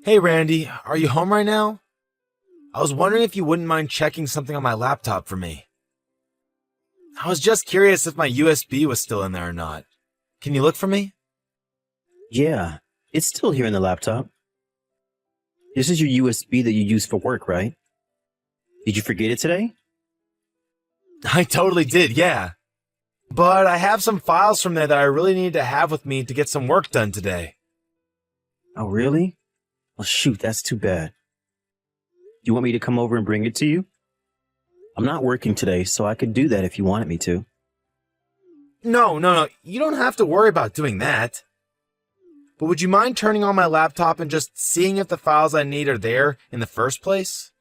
Hey Randy, are you home right now? I was wondering if you wouldn't mind checking something on my laptop for me. I was just curious if my USB was still in there or not. Can you look for me? Yeah, it's still here in the laptop. This is your USB that you use for work, right? Did you forget it today? I totally did, yeah. But I have some files from there that I really need to have with me to get some work done today. Oh, really? Well, shoot, that's too bad. Do you want me to come over and bring it to you? I'm not working today, so I could do that if you wanted me to. No, you don't have to worry about doing that. But would you mind turning on my laptop and just seeing if the files I need are there in the first place?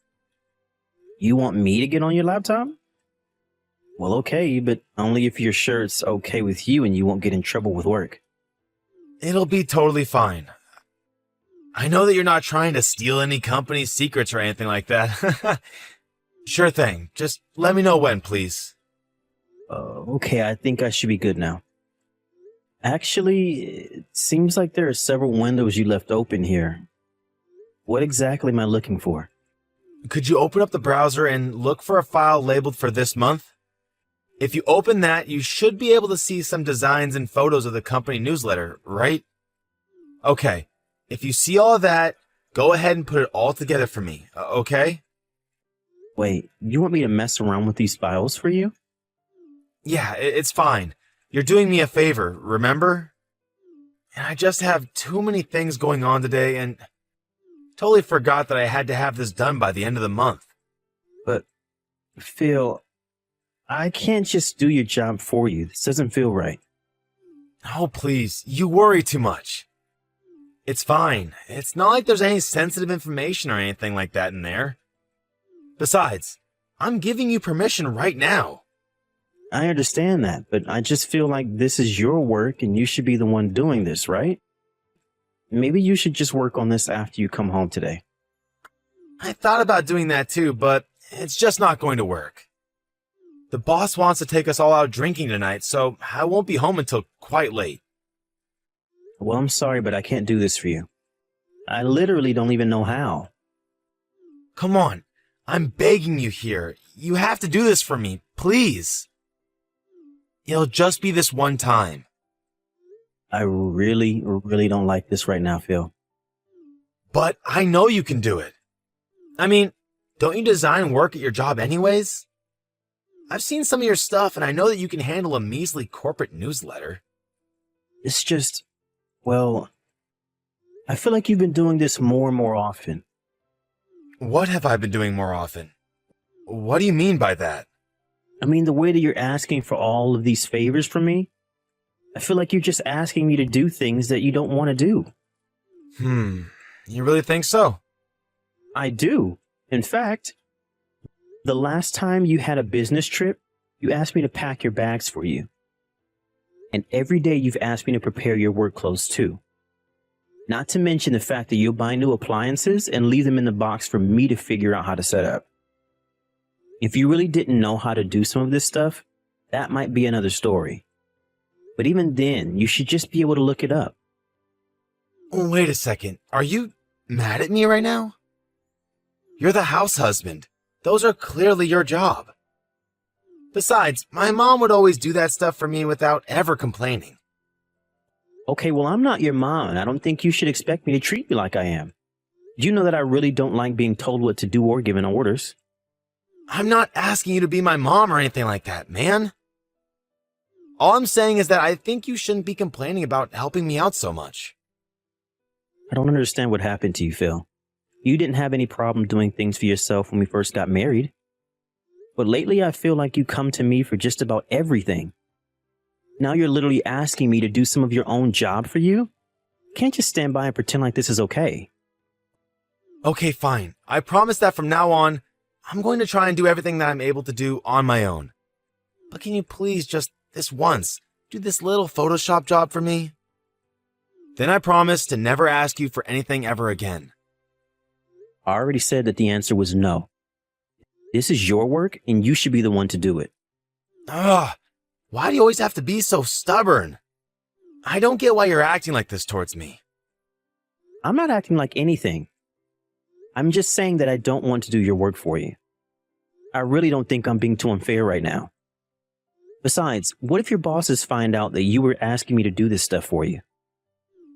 You want me to get on your laptop? Well, okay, but only if you're sure it's okay with you and you won't get in trouble with work. It'll be totally fine. I know that you're not trying to steal any company's secrets or anything like that. Sure thing. Just let me know when, please. Okay, I think I should be good now. Actually, it seems like there are several windows you left open here. What exactly am I looking for? Could you open up the browser and look for a file labeled for this month? If you open that, you should be able to see some designs and photos of the company newsletter, right? Okay, if you see all of that, go ahead and put it all together for me, okay? Wait, you want me to mess around with these files for you? Yeah, it's fine. You're doing me a favor, remember? And I just have too many things going on today and totally forgot that I had to have this done by the end of the month. But, Phil, I can't just do your job for you. This doesn't feel right. Oh, please, you worry too much. It's fine. It's not like there's any sensitive information or anything like that in there. Besides, I'm giving you permission right now. I understand that, but I just feel like this is your work and you should be the one doing this, right? Maybe you should just work on this after you come home today. I thought about doing that too, but it's just not going to work. The boss wants to take us all out drinking tonight, so I won't be home until quite late. Well, I'm sorry, but I can't do this for you. I literally don't even know how. Come on, I'm begging you here. You have to do this for me, please. It'll just be this one time. I really don't like this right now, Phil. But I know you can do it. I mean, don't you design work at your job anyways? I've seen some of your stuff and I know that you can handle a measly corporate newsletter. It's just, well, I feel like you've been doing this more and more often. What have I been doing more often? What do you mean by that? I mean, the way that you're asking for all of these favors from me, I feel like you're just asking me to do things that you don't want to do. You really think so? I do. In fact, the last time you had a business trip, you asked me to pack your bags for you. And every day you've asked me to prepare your work clothes too. Not to mention the fact that you'll buy new appliances and leave them in the box for me to figure out how to set up. If you really didn't know how to do some of this stuff, that might be another story. But even then, you should just be able to look it up. Wait a second. Are you mad at me right now? You're the house husband. Those are clearly your job. Besides, my mom would always do that stuff for me without ever complaining. Okay, well, I'm not your mom, and I don't think you should expect me to treat you like I am. You know that I really don't like being told what to do or given orders. I'm not asking you to be my mom or anything like that, man. All I'm saying is that I think you shouldn't be complaining about helping me out so much. I don't understand what happened to you, Phil. You didn't have any problem doing things for yourself when we first got married. But lately I feel like you come to me for just about everything. Now you're literally asking me to do some of your own job for you? Can't just stand by and pretend like this is okay. Okay, fine. I promise that from now on, I'm going to try and do everything that I'm able to do on my own. But can you please just this once do this little Photoshop job for me? Then I promise to never ask you for anything ever again. I already said that the answer was no. This is your work and you should be the one to do it. Ugh, why do you always have to be so stubborn? I don't get why you're acting like this towards me. I'm not acting like anything. I'm just saying that I don't want to do your work for you. I really don't think I'm being too unfair right now. Besides, what if your bosses find out that you were asking me to do this stuff for you?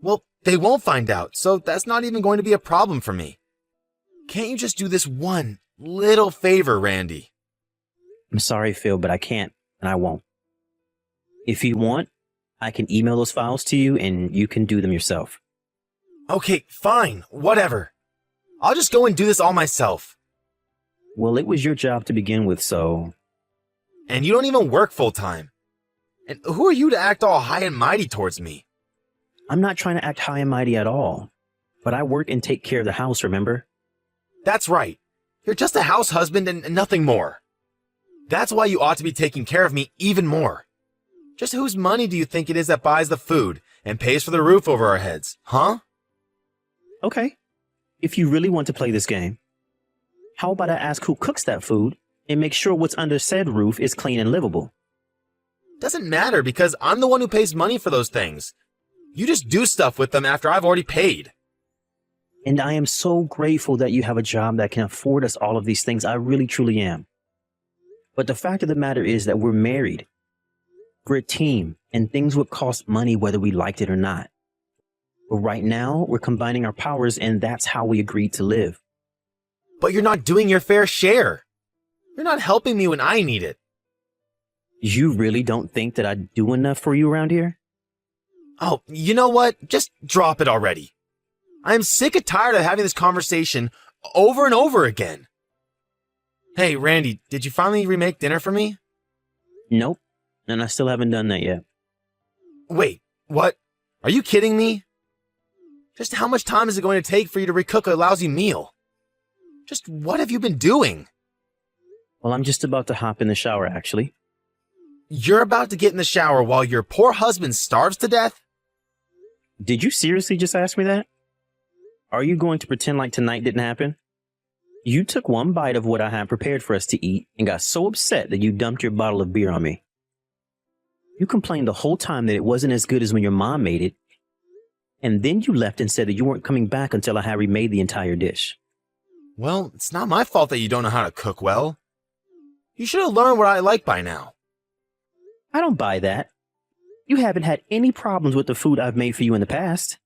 Well, they won't find out, so that's not even going to be a problem for me. Can't you just do this one little favor, Randy? I'm sorry, Phil, but I can't, and I won't. If you want, I can email those files to you and you can do them yourself. Okay, fine, whatever. I'll just go and do this all myself. Well, it was your job to begin with, so... And you don't even work full-time. And who are you to act all high and mighty towards me? I'm not trying to act high and mighty at all. But I work and take care of the house, remember? That's right. You're just a house husband and nothing more. That's why you ought to be taking care of me even more. Just whose money do you think it is that buys the food and pays for the roof over our heads, huh? Okay. If you really want to play this game, how about I ask who cooks that food and make sure what's under said roof is clean and livable? Doesn't matter because I'm the one who pays money for those things. You just do stuff with them after I've already paid. And I am so grateful that you have a job that can afford us all of these things. I really, truly am. But the fact of the matter is that we're married. We're a team, and things would cost money whether we liked it or not. But right now, we're combining our powers, and that's how we agreed to live. But you're not doing your fair share. You're not helping me when I need it. You really don't think that I do enough for you around here? Oh, you know what? Just drop it already. I am sick and tired of having this conversation over and over again. Hey, Randy, did you finally remake dinner for me? Nope, and I still haven't done that yet. Wait, what? Are you kidding me? Just how much time is it going to take for you to recook a lousy meal? Just what have you been doing? Well, I'm just about to hop in the shower, actually. You're about to get in the shower while your poor husband starves to death? Did you seriously just ask me that? Are you going to pretend like tonight didn't happen? You took one bite of what I had prepared for us to eat and got so upset that you dumped your bottle of beer on me. You complained the whole time that it wasn't as good as when your mom made it. And then you left and said that you weren't coming back until I had remade the entire dish. Well, it's not my fault that you don't know how to cook well. You should have learned what I like by now. I don't buy that. You haven't had any problems with the food I've made for you in the past.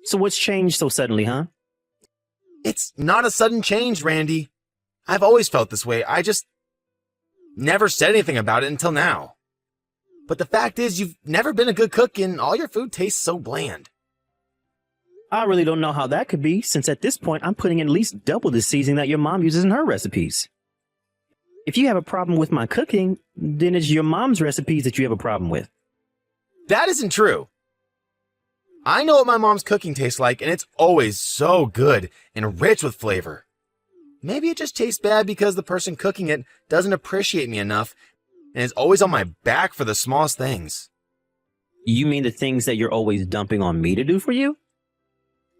So what's changed so suddenly, huh? It's not a sudden change, Randy. I've always felt this way. I just never said anything about it until now. But the fact is, you've never been a good cook and all your food tastes so bland. I really don't know how that could be, since at this point I'm putting in at least double the seasoning that your mom uses in her recipes. If you have a problem with my cooking, then it's your mom's recipes that you have a problem with. That isn't true. I know what my mom's cooking tastes like, and it's always so good and rich with flavor. Maybe it just tastes bad because the person cooking it doesn't appreciate me enough and is always on my back for the smallest things. You mean the things that you're always dumping on me to do for you?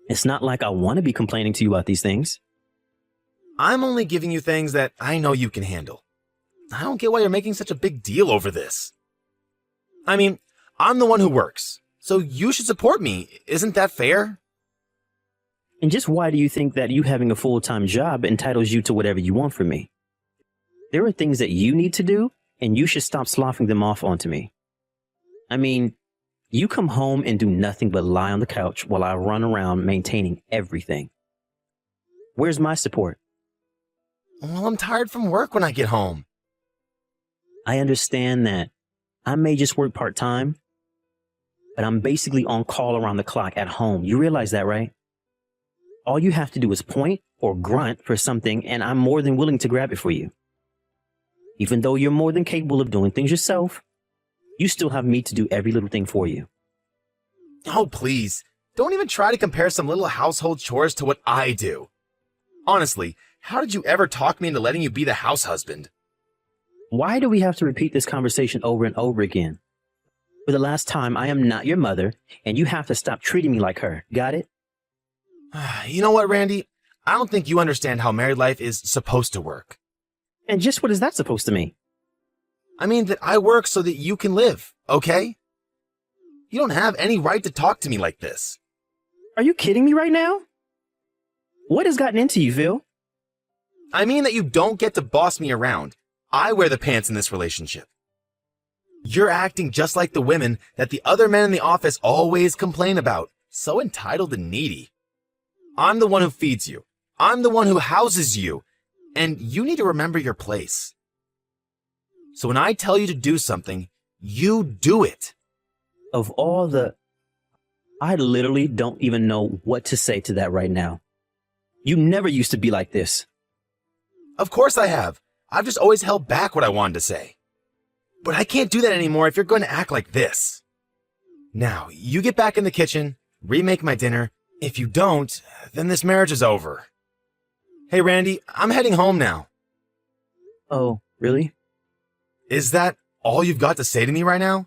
It's not like I want to be complaining to you about these things. I'm only giving you things that I know you can handle. I don't get why you're making such a big deal over this. I mean, I'm the one who works, so you should support me. Isn't that fair? And just why do you think that you having a full-time job entitles you to whatever you want from me? There are things that you need to do, and you should stop sloughing them off onto me. I mean, you come home and do nothing but lie on the couch while I run around maintaining everything. Where's my support? Well, I'm tired from work when I get home. I understand that I may just work part-time, but I'm basically on call around the clock at home. You realize that, right? All you have to do is point or grunt for something, and I'm more than willing to grab it for you. Even though you're more than capable of doing things yourself, you still have me to do every little thing for you. Oh, please. Don't even try to compare some little household chores to what I do. Honestly, how did you ever talk me into letting you be the house husband? Why do we have to repeat this conversation over and over again? For the last time, I am not your mother, and you have to stop treating me like her. Got it? You know what, Randy? I don't think you understand how married life is supposed to work. And just what is that supposed to mean? I mean that I work so that you can live, okay? You don't have any right to talk to me like this. Are you kidding me right now? What has gotten into you, Phil? I mean that you don't get to boss me around. I wear the pants in this relationship. You're acting just like the women that the other men in the office always complain about. So entitled and needy. I'm the one who feeds you. I'm the one who houses you. And you need to remember your place. So when I tell you to do something, you do it. Of all the... I literally don't even know what to say to that right now. You never used to be like this. Of course I have. I've just always held back what I wanted to say. But I can't do that anymore if you're going to act like this. Now, you get back in the kitchen, remake my dinner. If you don't, then this marriage is over. Hey, Randy, I'm heading home now. Oh, really? Is that all you've got to say to me right now?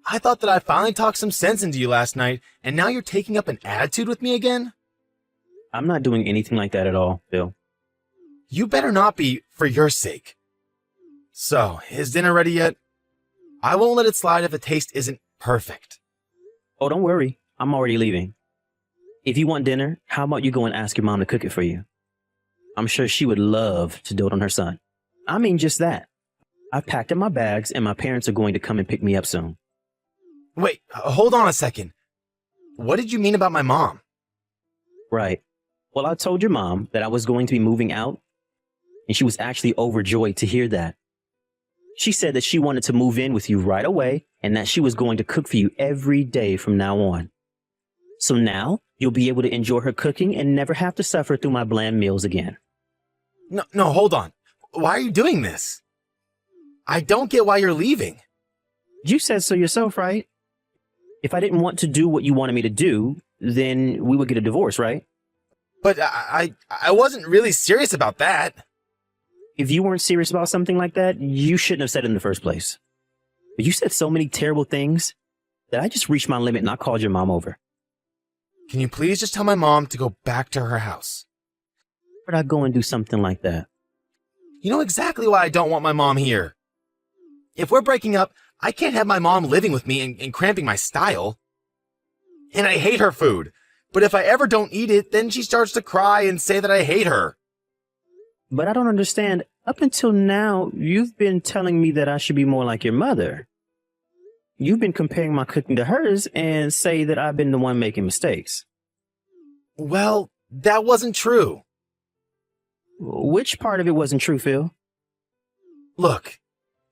I thought that I finally talked some sense into you last night, and now you're taking up an attitude with me again? I'm not doing anything like that at all, Phil. You better not be, for your sake. So, is dinner ready yet? I won't let it slide if the taste isn't perfect. Oh, don't worry. I'm already leaving. If you want dinner, how about you go and ask your mom to cook it for you? I'm sure she would love to dote on her son. I mean, just that. I've packed up my bags and my parents are going to come and pick me up soon. Wait, hold on a second. What did you mean about my mom? Right. Well, I told your mom that I was going to be moving out, and she was actually overjoyed to hear that. She said that she wanted to move in with you right away and that she was going to cook for you every day from now on. So now you'll be able to enjoy her cooking and never have to suffer through my bland meals again. No, hold on. Why are you doing this? I don't get why you're leaving. You said so yourself, right? If I didn't want to do what you wanted me to do, then we would get a divorce, right? But I wasn't really serious about that. If you weren't serious about something like that, you shouldn't have said it in the first place. But you said so many terrible things that I just reached my limit and I called your mom over. Can you please just tell my mom to go back to her house? Where'd I go and do something like that? You know exactly why I don't want my mom here. If we're breaking up, I can't have my mom living with me and cramping my style. And I hate her food. But if I ever don't eat it, then she starts to cry and say that I hate her. But I don't understand. Up until now, you've been telling me that I should be more like your mother. You've been comparing my cooking to hers and say that I've been the one making mistakes. Well, that wasn't true. Which part of it wasn't true, Phil? Look,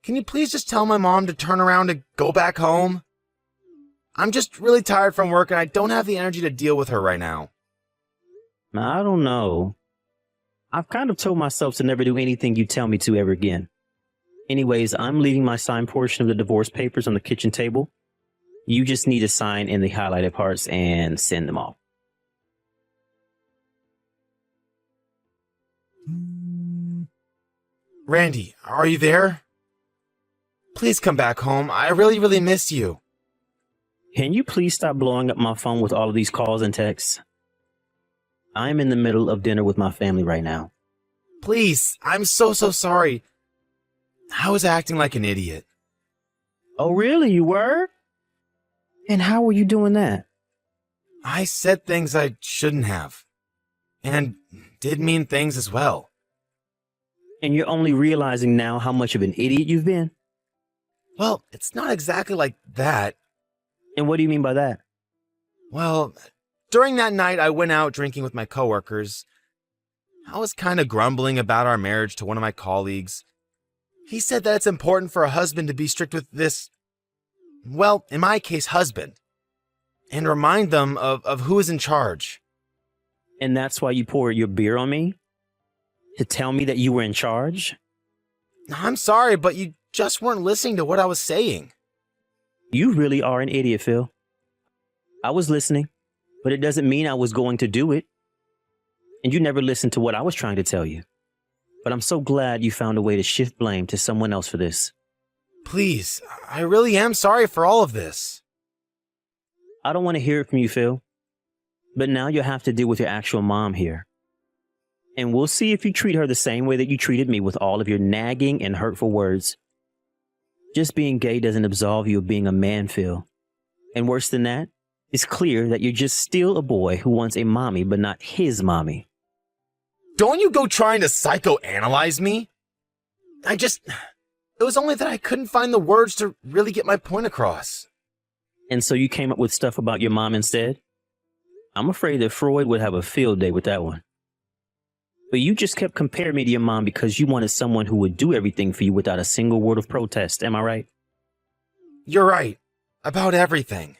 can you please just tell my mom to turn around and go back home? I'm just really tired from work and I don't have the energy to deal with her right now. I don't know. I've kind of told myself to never do anything you tell me to ever again. Anyways, I'm leaving my signed portion of the divorce papers on the kitchen table. You just need to sign in the highlighted parts and send them off. Randy, are you there? Please come back home. I really miss you. Can you please stop blowing up my phone with all of these calls and texts? I'm in the middle of dinner with my family right now. Please, I'm so sorry. I was acting like an idiot. Oh, really? You were? And how were you doing that? I said things I shouldn't have. And did mean things as well. And you're only realizing now how much of an idiot you've been? Well, it's not exactly like that. And what do you mean by that? Well, during that night I went out drinking with my coworkers. I was kind of grumbling about our marriage to one of my colleagues. He said that it's important for a husband to be strict with this, well, in my case, husband, and remind them of who is in charge. And that's why you poured your beer on me? To tell me that you were in charge? I'm sorry, but you just weren't listening to what I was saying. You really are an idiot, Phil. I was listening, but it doesn't mean I was going to do it. And you never listened to what I was trying to tell you. But I'm so glad you found a way to shift blame to someone else for this. Please, I really am sorry for all of this. I don't want to hear it from you, Phil. But now you'll have to deal with your actual mom here. And we'll see if you treat her the same way that you treated me with all of your nagging and hurtful words. Just being gay doesn't absolve you of being a man, Phil. And worse than that, It's clear that you're just still a boy who wants a mommy, but not his mommy. Don't you go trying to psychoanalyze me. It was only that I couldn't find the words to really get my point across. And so you came up with stuff about your mom instead? I'm afraid that Freud would have a field day with that one. But you just kept comparing me to your mom because you wanted someone who would do everything for you without a single word of protest, am I right? You're right. About everything.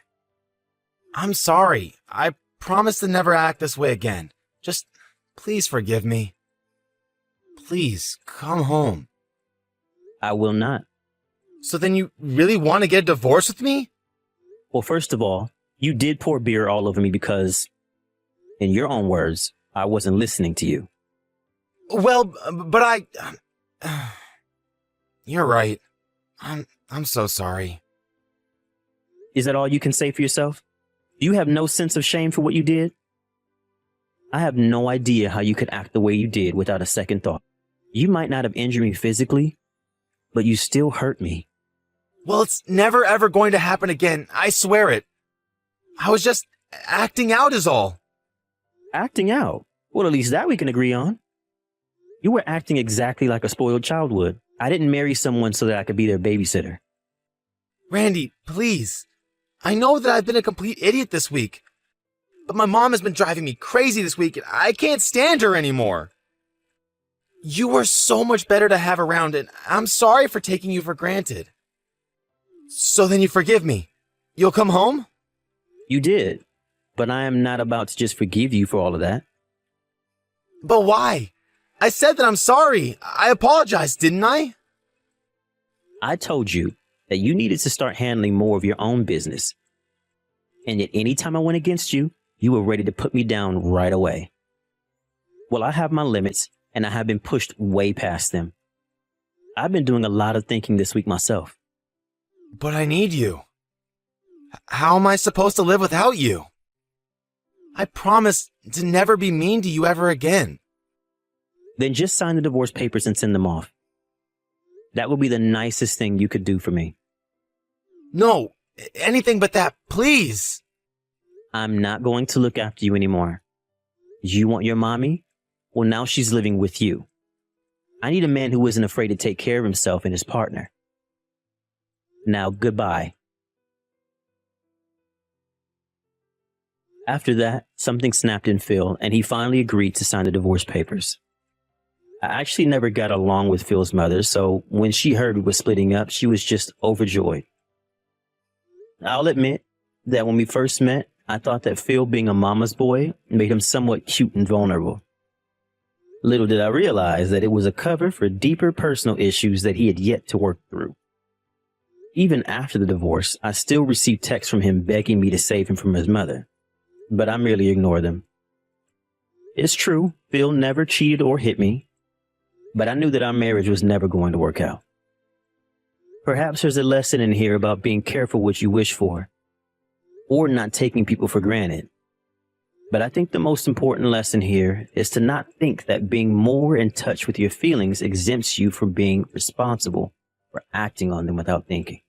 I'm sorry. I promise to never act this way again. Just please forgive me. Please, come home. I will not. So then you really want to get a divorce with me? Well, first of all, you did pour beer all over me because, in your own words, I wasn't listening to you. Well, but You're right. I'm so sorry. Is that all you can say for yourself? Do you have no sense of shame for what you did? I have no idea how you could act the way you did without a second thought. You might not have injured me physically, but you still hurt me. Well, it's never ever going to happen again. I swear it. I was just acting out is all. Acting out? Well, at least that we can agree on. You were acting exactly like a spoiled child would. I didn't marry someone so that I could be their babysitter. Randy, please. I know that I've been a complete idiot this week. But my mom has been driving me crazy this week and I can't stand her anymore. You were so much better to have around and I'm sorry for taking you for granted. So then you forgive me. You'll come home? You did, but I am not about to just forgive you for all of that. But why? I said that I'm sorry. I apologized, didn't I? I told you that you needed to start handling more of your own business. And yet any time I went against you, you were ready to put me down right away. Well, I have my limits and I have been pushed way past them. I've been doing a lot of thinking this week myself. But I need you. How am I supposed to live without you? I promise to never be mean to you ever again. Then just sign the divorce papers and send them off. That would be the nicest thing you could do for me. No, anything but that, please. I'm not going to look after you anymore. You want your mommy? Well, now she's living with you. I need a man who isn't afraid to take care of himself and his partner. Now, goodbye. After that, something snapped in Phil, and he finally agreed to sign the divorce papers. I actually never got along with Phil's mother, so when she heard we were splitting up, she was just overjoyed. I'll admit that when we first met, I thought that Phil being a mama's boy made him somewhat cute and vulnerable. Little did I realize that it was a cover for deeper personal issues that he had yet to work through. Even after the divorce, I still received texts from him begging me to save him from his mother, but I merely ignored them. It's true, Phil never cheated or hit me, but I knew that our marriage was never going to work out. Perhaps there's a lesson in here about being careful what you wish for, or not taking people for granted. But I think the most important lesson here is to not think that being more in touch with your feelings exempts you from being responsible for acting on them without thinking.